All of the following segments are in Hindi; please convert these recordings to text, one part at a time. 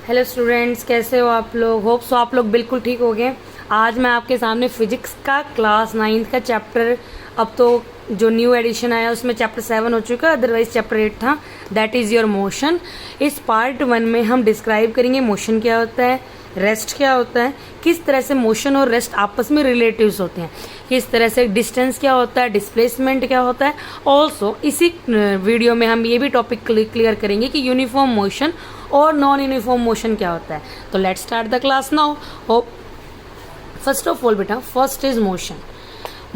हेलो स्टूडेंट्स, कैसे हो आप लोग। होप सो आप लोग बिल्कुल ठीक हो गए। आज मैं आपके सामने फिजिक्स का क्लास 9th का चैप्टर, अब तो जो न्यू एडिशन आया उसमें चैप्टर 7 हो चुका, अदरवाइज चैप्टर 8 था, दैट इज़ योर मोशन। इस पार्ट 1 में हम डिस्क्राइब करेंगे मोशन क्या होता है, रेस्ट क्या होता है, किस तरह से मोशन और रेस्ट आपस में रिलेटिव्स होते हैं, किस तरह से डिस्टेंस क्या होता है, डिस्प्लेसमेंट क्या होता है। ऑल्सो इसी वीडियो में हम ये भी टॉपिक क्लियर करेंगे कि यूनिफॉर्म मोशन और नॉन यूनिफॉर्म मोशन क्या होता है। तो let's start the class now. Hope first of all बेटा, first is motion.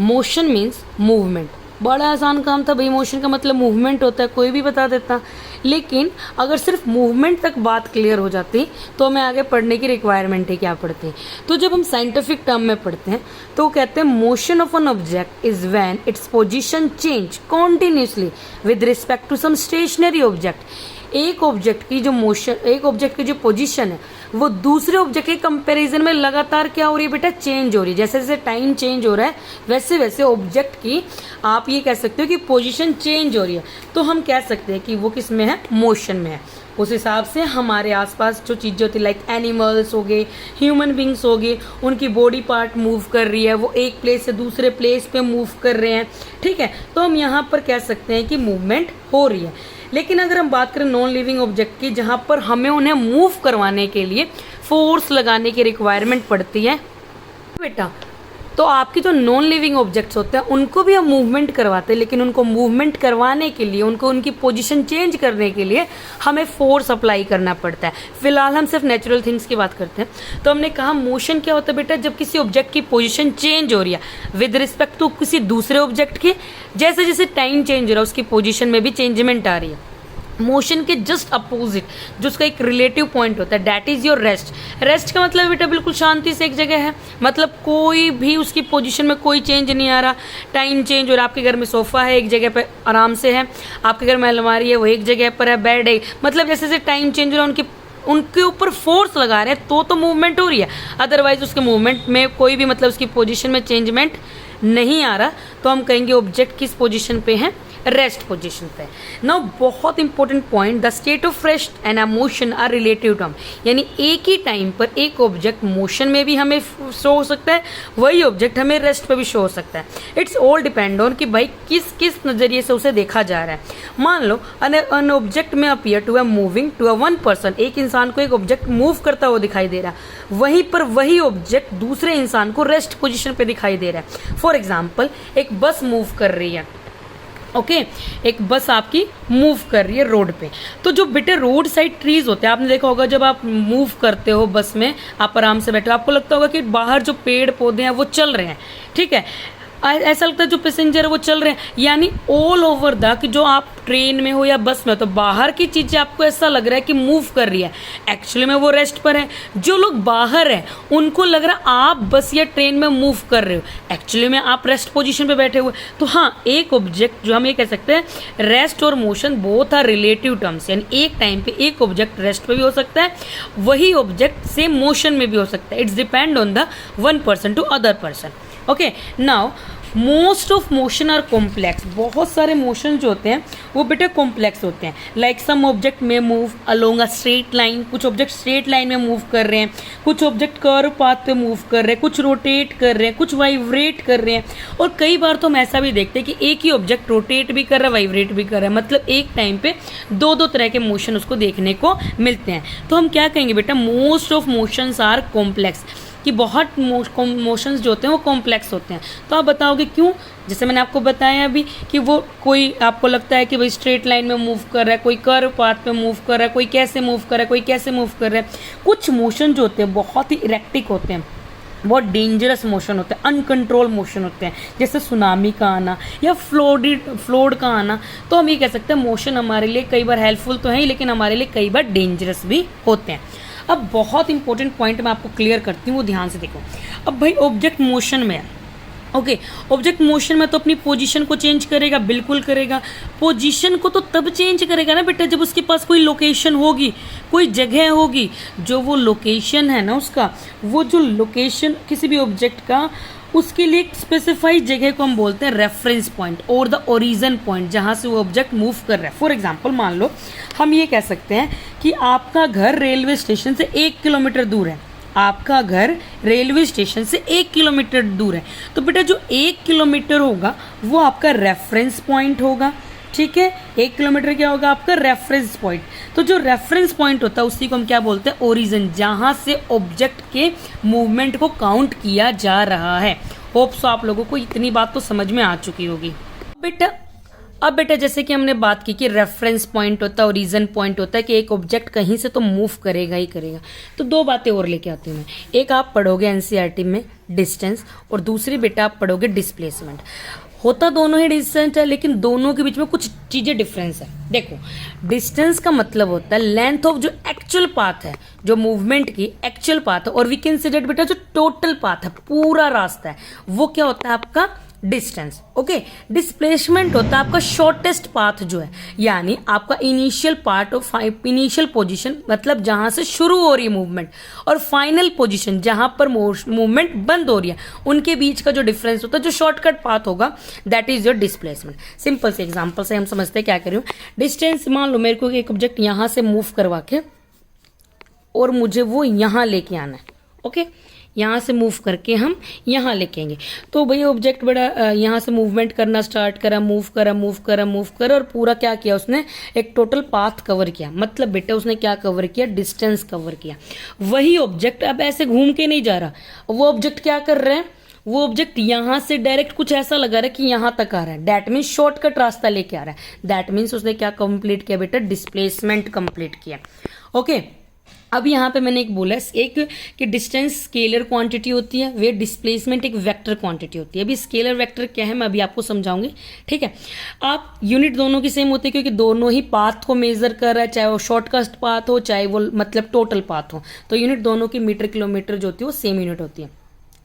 Motion means movement. बड़ा आसान काम था भाई, मोशन का मतलब मूवमेंट होता है, कोई भी बता देता। लेकिन अगर सिर्फ मूवमेंट तक बात क्लियर हो जाती तो हमें आगे पढ़ने की रिक्वायरमेंट ही क्या पड़ती। तो जब हम साइंटिफिक टर्म में पढ़ते हैं तो कहते हैं motion of an object is when it's position change continuously with respect to some stationary object. एक ऑब्जेक्ट की जो मोशन, एक ऑब्जेक्ट की जो पोजीशन है वो दूसरे ऑब्जेक्ट के कंपैरिजन में लगातार क्या हो रही है बेटा, चेंज हो रही है। जैसे जैसे टाइम चेंज हो रहा है वैसे वैसे ऑब्जेक्ट की आप ये कह सकते हो कि पोजीशन चेंज हो रही है। तो हम कह सकते हैं कि वो किस में है, मोशन में है। उस हिसाब से हमारे आसपास जो चीज़ें होती है, लाइक एनिमल्स हो गए, ह्यूमन बींग्स हो गए, उनकी बॉडी पार्ट मूव कर रही है, वो एक प्लेस से दूसरे प्लेस पे मूव कर रहे हैं, ठीक है। तो हम यहाँ पर कह सकते हैं कि मूवमेंट हो रही है। लेकिन अगर हम बात करें नॉन लिविंग ऑब्जेक्ट की, जहाँ पर हमें उन्हें मूव करवाने के लिए फोर्स लगाने की रिक्वायरमेंट पड़ती है बेटा, तो आपके जो नॉन लिविंग ऑब्जेक्ट्स होते हैं उनको भी हम मूवमेंट करवाते हैं, लेकिन उनको मूवमेंट करवाने के लिए, उनको उनकी पोजीशन चेंज करने के लिए हमें फोर्स अप्लाई करना पड़ता है। फिलहाल हम सिर्फ नेचुरल थिंग्स की बात करते हैं। तो हमने कहा मोशन क्या होता है बेटा, जब किसी ऑब्जेक्ट की पोजीशन चेंज हो रही है विद रिस्पेक्ट टू किसी दूसरे ऑब्जेक्ट की, जैसे जैसे टाइम चेंज हो रहा है उसकी पोजीशन में भी चेंजमेंट आ रही है। मोशन के जस्ट अपोजिट जो उसका एक रिलेटिव पॉइंट होता है, that is your rest. Rest का मतलब बेटा बिल्कुल शांति से एक जगह है, मतलब कोई भी उसकी पोजीशन में कोई चेंज नहीं आ रहा, टाइम चेंज हो रहा। आपके घर में सोफा है, एक जगह पे आराम से है, आपके घर में अलमारी है, वो एक जगह पर है, बेड है, मतलब जैसे जैसे टाइम चेंज हो रहा है उनके ऊपर फोर्स लगा रहे हैं तो मूवमेंट हो रही है। अदरवाइज उसके मूवमेंट में कोई भी मतलब उसकी पोजीशन में चेंजमेंट नहीं आ रहा, तो हम कहेंगे ऑब्जेक्ट किस पोजीशन पे है, रेस्ट पोजीशन पे। नाउ बहुत important point, the state of rest and motion are relative term. यानी एक ही टाइम पर एक ऑब्जेक्ट मोशन में भी हमें शो हो सकता है, वही ऑब्जेक्ट हमें रेस्ट पे भी शो हो सकता है। इट्स ऑल डिपेंड ऑन कि भाई किस किस नजरिए से उसे देखा जा रहा है। मान लो an object may appear to a moving to a one person, एक इंसान को एक ऑब्जेक्ट मूव करता हुआ दिखाई दे रहा है, वहीं पर वही ऑब्जेक्ट दूसरे इंसान को रेस्ट पोजिशन पे दिखाई दे रहा है। फॉर एग्जाम्पल एक बस मूव कर रही है, ओके एक बस आपकी मूव कर रही है रोड पे। तो जो बेटे रोड साइड ट्रीज होते हैं, आपने देखा होगा जब आप मूव करते हो बस में, आप आराम से बैठे हो, आपको लगता होगा कि बाहर जो पेड़ पौधे हैं वो चल रहे हैं, ठीक है। ऐसा लगता है जो पैसेंजर है वो चल रहे हैं। यानी ऑल ओवर द कि जो आप ट्रेन में हो या बस में हो, तो बाहर की चीज़ें आपको ऐसा लग रहा है कि मूव कर रही है, एक्चुअली में वो रेस्ट पर है। जो लोग बाहर हैं उनको लग रहा है आप बस या ट्रेन में मूव कर रहे हो, एक्चुअली में आप रेस्ट पोजीशन पे बैठे हुए। तो हाँ, एक ऑब्जेक्ट जो हम ये कह सकते हैं, रेस्ट और motion both are relative terms. यानी एक टाइम पे एक ऑब्जेक्ट रेस्ट पे भी हो सकता है, वही ऑब्जेक्ट सेम मोशन में भी हो सकता है। It's depend on the one person to other person. Okay, now most of motion are complex. बहुत सारे मोशन जो होते हैं वो बेटा कॉम्प्लेक्स होते हैं। लाइक सम ऑब्जेक्ट में move along a straight line, कुछ ऑब्जेक्ट स्ट्रेट लाइन में मूव कर रहे हैं, कुछ ऑब्जेक्ट कर्व पाथ पे मूव कर रहे हैं, कुछ रोटेट कर रहे हैं, कुछ वाइब्रेट कर रहे हैं। और कई बार तो हम ऐसा भी देखते हैं कि एक ही ऑब्जेक्ट रोटेट भी कर रहा है, वाइब्रेट भी कर रहा है, मतलब एक टाइम पे दो दो तरह के मोशन उसको देखने को मिलते हैं। तो हम क्या कहेंगे बेटा, most of motions are complex, कि बहुत मोशंस जो होते हैं वो कॉम्प्लेक्स होते हैं। तो आप बताओगे क्यों? जैसे मैंने आपको बताया अभी कि वो कोई आपको लगता है कि भाई स्ट्रेट लाइन में मूव कर रहा है, कोई कर्व पाथ पे मूव कर रहा है, कोई कैसे मूव कर रहा है, कोई कैसे मूव कर रहा है। कुछ मोशन जो होते हैं बहुत ही इरेक्टिक होते हैं, बहुत डेंजरस मोशन होते हैं, अनकंट्रोल मोशन होते हैं, जैसे सुनामी का आना या फ्लोड का आना। तो हम ये कह सकते हैं मोशन हमारे लिए कई बार हेल्पफुल तो है ही, लेकिन हमारे लिए कई बार डेंजरस भी होते हैं। अब बहुत इंपॉर्टेंट पॉइंट मैं आपको क्लियर करती हूँ, वो ध्यान से देखो। अब भाई ऑब्जेक्ट मोशन में है, ओके ऑब्जेक्ट मोशन में तो अपनी पोजीशन को चेंज करेगा, बिल्कुल करेगा। पोजीशन को तो तब चेंज करेगा ना बेटा जब उसके पास कोई लोकेशन होगी, कोई जगह होगी। जो वो लोकेशन है ना उसका, वो जो लोकेशन किसी भी ऑब्जेक्ट का, उसके लिए एक स्पेसिफाइड जगह को हम बोलते हैं रेफरेंस पॉइंट और द ओरिजिन पॉइंट, जहाँ से वो ऑब्जेक्ट मूव कर रहा है। फॉर एग्जाम्पल मान लो हम ये कह सकते हैं कि आपका घर रेलवे स्टेशन से 1 किलोमीटर दूर है, आपका घर रेलवे स्टेशन से 1 किलोमीटर दूर है, तो बेटा जो 1 किलोमीटर होगा वो आपका रेफरेंस पॉइंट होगा, ठीक है। 1 किलोमीटर क्या होगा आपका रेफरेंस पॉइंट। तो जो रेफरेंस पॉइंट होता है उसी को हम क्या बोलते हैं, ओरिजिन, जहां से ऑब्जेक्ट के मूवमेंट को काउंट किया जा रहा है। होप सो आप लोगों को इतनी बात तो समझ में आ चुकी होगी। अब बेटा जैसे कि हमने बात की कि रेफरेंस पॉइंट होता है, ओरिजिन पॉइंट होता है कि एक ऑब्जेक्ट कहीं से तो मूव करेगा ही करेगा। तो दो बातें और लेके आती हूँ मैं। एक आप पढ़ोगे एनसीईआरटी में डिस्टेंस, और दूसरी बेटा आप पढ़ोगे डिस्प्लेसमेंट। होता दोनों ही डिस्टेंस है, लेकिन दोनों के बीच में कुछ चीजें डिफरेंस है। देखो, डिस्टेंस का मतलब होता है लेंथ ऑफ जो एक्चुअल पाथ है, जो मूवमेंट की एक्चुअल पाथ है, और वी कैन कंसीडर बेटा जो टोटल पाथ है, पूरा रास्ता है, वो क्या होता है आपका डिस्टेंस। ओके, डिस्प्लेसमेंट होता है आपका शॉर्टेस्ट पाथ जो है, यानी आपका initial part of initial position, मतलब जहां से शुरू हो रही है मूवमेंट, और फाइनल पोजीशन जहां पर मूवमेंट बंद हो रही है, उनके बीच का जो डिफरेंस होता है, जो शॉर्टकट पाथ होगा, that is your displacement. Simple से एग्जांपल से हम समझते हैं क्या कर रही हूँ। डिस्टेंस मान लो मेरे को एक ऑब्जेक्ट यहां से मूव करवा के और मुझे वो यहां लेके आना है। ओके, यहाँ से मूव करके हम यहाँ लेके आएंगे। तो भैया ऑब्जेक्ट बड़ा यहाँ से मूवमेंट करना स्टार्ट करा, मूव करा, और पूरा क्या किया उसने, एक टोटल पाथ कवर किया। मतलब बेटा उसने क्या कवर किया, डिस्टेंस कवर किया। वही ऑब्जेक्ट अब ऐसे घूम के नहीं जा रहा, वो ऑब्जेक्ट क्या कर रहे हैं, वो ऑब्जेक्ट यहाँ से डायरेक्ट कुछ ऐसा लगा रहा है कि यहाँ तक आ रहा है, दैट मीन्स शॉर्टकट रास्ता लेके आ रहा है। दैट मीन्स उसने क्या कंप्लीट किया बेटा, डिस्प्लेसमेंट कंप्लीट किया। ओके, अब यहाँ पे मैंने एक बोला एक कि डिस्टेंस स्केलर क्वांटिटी होती है, वे डिस्प्लेसमेंट एक वेक्टर क्वांटिटी होती है। अभी स्केलर वेक्टर क्या है मैं अभी आपको समझाऊंगी, ठीक है। आप यूनिट दोनों की सेम होती है क्योंकि दोनों ही पाथ को मेजर कर रहा है, चाहे वो शॉर्टकट पाथ हो चाहे वो मतलब टोटल पाथ हो, तो यूनिट दोनों की मीटर किलोमीटर जो होती है वो सेम यूनिट होती है।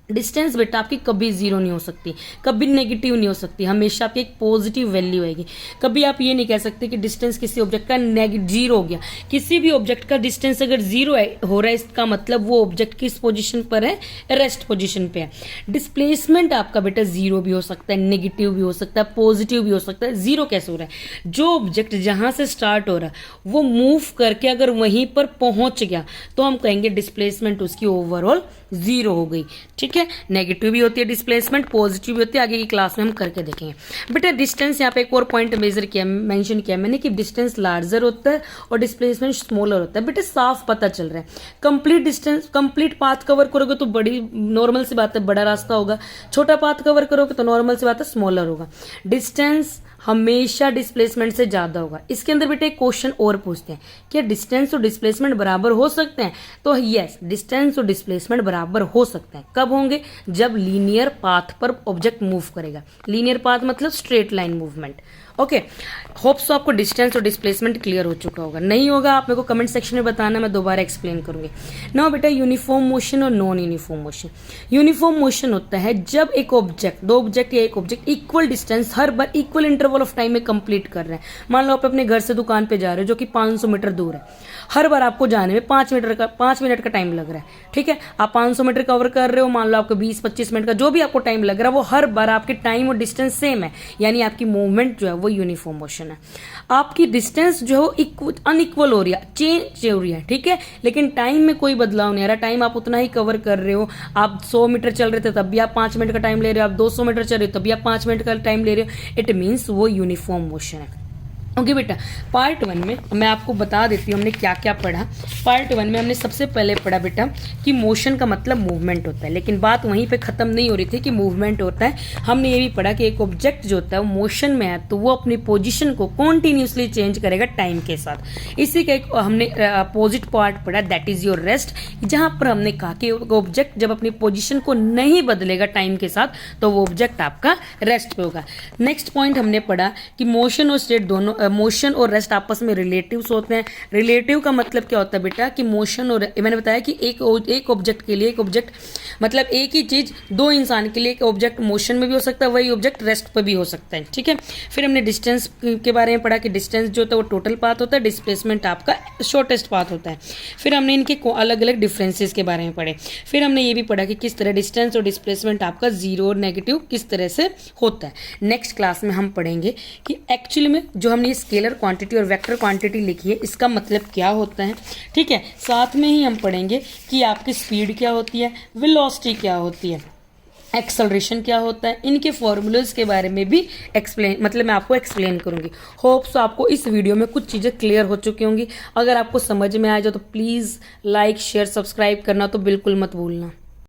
डिस्टेंस बेटा आपकी कभी जीरो नहीं हो सकती, कभी नेगेटिव नहीं हो सकती, हमेशा आपकी एक पॉजिटिव वैल्यू आएगी। कभी आप ये नहीं कह सकते कि डिस्टेंस किसी ऑब्जेक्ट का जीरो हो गया। किसी भी ऑब्जेक्ट का डिस्टेंस अगर जीरो हो रहा है, इसका मतलब वो ऑब्जेक्ट किस पोजीशन पर है, रेस्ट पोजीशन पे है। डिस्प्लेसमेंट आपका बेटा जीरो भी हो सकता है, नेगेटिव भी हो सकता है, पॉजिटिव भी हो सकता है। जीरो कैसे हो रहा है, जो ऑब्जेक्ट जहां से स्टार्ट हो रहा है वो मूव करके अगर वहीं पर पहुंच गया तो हम कहेंगे डिस्प्लेसमेंट उसकी ओवरऑल जीरो हो गई, ठीक है। नेगेटिव भी होती है डिस्प्लेसमेंट, पॉजिटिव भी होती है, आगे की क्लास में हम करके देखेंगे। बेटा डिस्टेंस यहाँ पे एक और पॉइंट मेंशन किया मैंने कि डिस्टेंस लार्जर होता है और डिस्प्लेसमेंट स्मॉलर होता है। बेटा साफ पता चल रहा है, complete distance complete path cover करोगे तो बड़ी नॉर्मल सी बात है बड़ा रास्ता होगा, छोटा पाथ कवर करोगे तो नॉर्मल सी बात है स्मॉलर होगा। डिस्टेंस हमेशा डिस्प्लेसमेंट से ज्यादा होगा। इसके अंदर बेटा एक क्वेश्चन और पूछते हैं, क्या डिस्टेंस और डिस्प्लेसमेंट बराबर हो सकते हैं? तो यस, डिस्टेंस और डिस्प्लेसमेंट बराबर हो सकते हैं। कब होंगे? जब लीनियर पाथ पर ऑब्जेक्ट मूव करेगा। लीनियर पाथ मतलब straight line movement. Okay, hope so आपको डिस्टेंस और डिस्प्लेसमेंट क्लियर हो चुका होगा। नहीं होगा आप मेरे को कमेंट सेक्शन में बताना, मैं दोबारा एक्सप्लेन करूंगी। नाउ बेटा यूनिफॉर्म मोशन और non uniform motion. Uniform motion होता है जब एक ऑब्जेक्ट, दो ऑब्जेक्ट या एक object equal distance her bar equal interval of time में कंप्लीट कर रहे हैं। मान लो आप अपने घर से दुकान पे जा रहे हो जो कि 500 मीटर दूर है, हर बार आपको जाने में 5 मिनट का टाइम लग रहा है, ठीक है। आप 500 मीटर कवर कर रहे हो, मान लो आपको 20-25 मिनट का जो भी आपको टाइम लग रहा है, वो हर बार आपके टाइम और डिस्टेंस सेम है, यानी आपकी मूवमेंट जो है वो यूनिफॉर्म मोशन है। आपकी डिस्टेंस जो है अनइक्वल हो रही है, चेंज हो रही है, ठीक है, लेकिन टाइम में कोई बदलाव नहीं आ रहा। टाइम आप उतना ही कवर कर रहे हो। आप 100 मीटर चल रहे थे तब भी आप 5 मिनट का टाइम ले रहे हो, आप 200 मीटर चल रहे हो तब भी आप 5 मिनट का टाइम ले रहे हो। इट मीन्स वो यूनिफॉर्म मोशन है। ओके बेटा, पार्ट 1 में मैं आपको बता देती हूँ हमने क्या क्या पढ़ा। पार्ट 1 में हमने सबसे पहले पढ़ा बेटा कि मोशन का मतलब मूवमेंट होता है, लेकिन बात वहीं पे खत्म नहीं हो रही थी कि मूवमेंट होता है। हमने ये भी पढ़ा कि एक ऑब्जेक्ट जो होता है वो मोशन में है तो वो अपनी पोजीशन को कॉन्टिन्यूसली चेंज करेगा टाइम के साथ। इसी का एक हमने अपोजिट पार्ट पढ़ा, दैट इज योर रेस्ट, जहां पर हमने कहा कि ऑब्जेक्ट जब अपनी पोजिशन को नहीं बदलेगा टाइम के साथ तो वो ऑब्जेक्ट आपका रेस्ट पे होगा। नेक्स्ट पॉइंट हमने पढ़ा कि मोशन और स्टेट दोनों, मोशन और रेस्ट आपस में रिलेटिव्स होते हैं। रिलेटिव का मतलब क्या होता है बेटा कि मोशन और, मैंने बताया कि एक ऑब्जेक्ट के लिए, एक ऑब्जेक्ट मतलब एक ही चीज दो इंसान के लिए, एक ऑब्जेक्ट मोशन में भी हो सकता है, वही ऑब्जेक्ट रेस्ट पर भी हो सकता है, ठीक है। फिर हमने डिस्टेंस के बारे में पढ़ा कि डिस्टेंस जो होता है वो टोटल पाथ होता है, डिस्प्लेसमेंट आपका शॉर्टेस्ट पाथ होता है। फिर हमने इनके अलग अलग डिफरेंसेस के बारे में पढ़े। फिर हमने ये भी पढ़ा कि किस तरह डिस्टेंस और डिस्प्लेसमेंट आपका जीरो और नेगेटिव किस तरह से होता है। नेक्स्ट क्लास में हम पढ़ेंगे कि एक्चुअली में जो हमने ये स्केलर क्वांटिटी और वेक्टर क्वांटिटी लिखी है, इसका मतलब क्या होता है, ठीक है। साथ में ही हम पढ़ेंगे कि आपकी स्पीड क्या होती है, वेलोसिटी क्या होती है, एक्सेलरेशन क्या होता है, इनके फॉर्मूलाज के बारे में भी मैं आपको एक्सप्लेन करूंगी। होप्स आपको इस वीडियो में कुछ चीज़ें क्लियर हो चुकी होंगी। अगर आपको समझ में आ जाए तो प्लीज़ लाइक शेयर सब्सक्राइब करना तो बिल्कुल मत भूलना।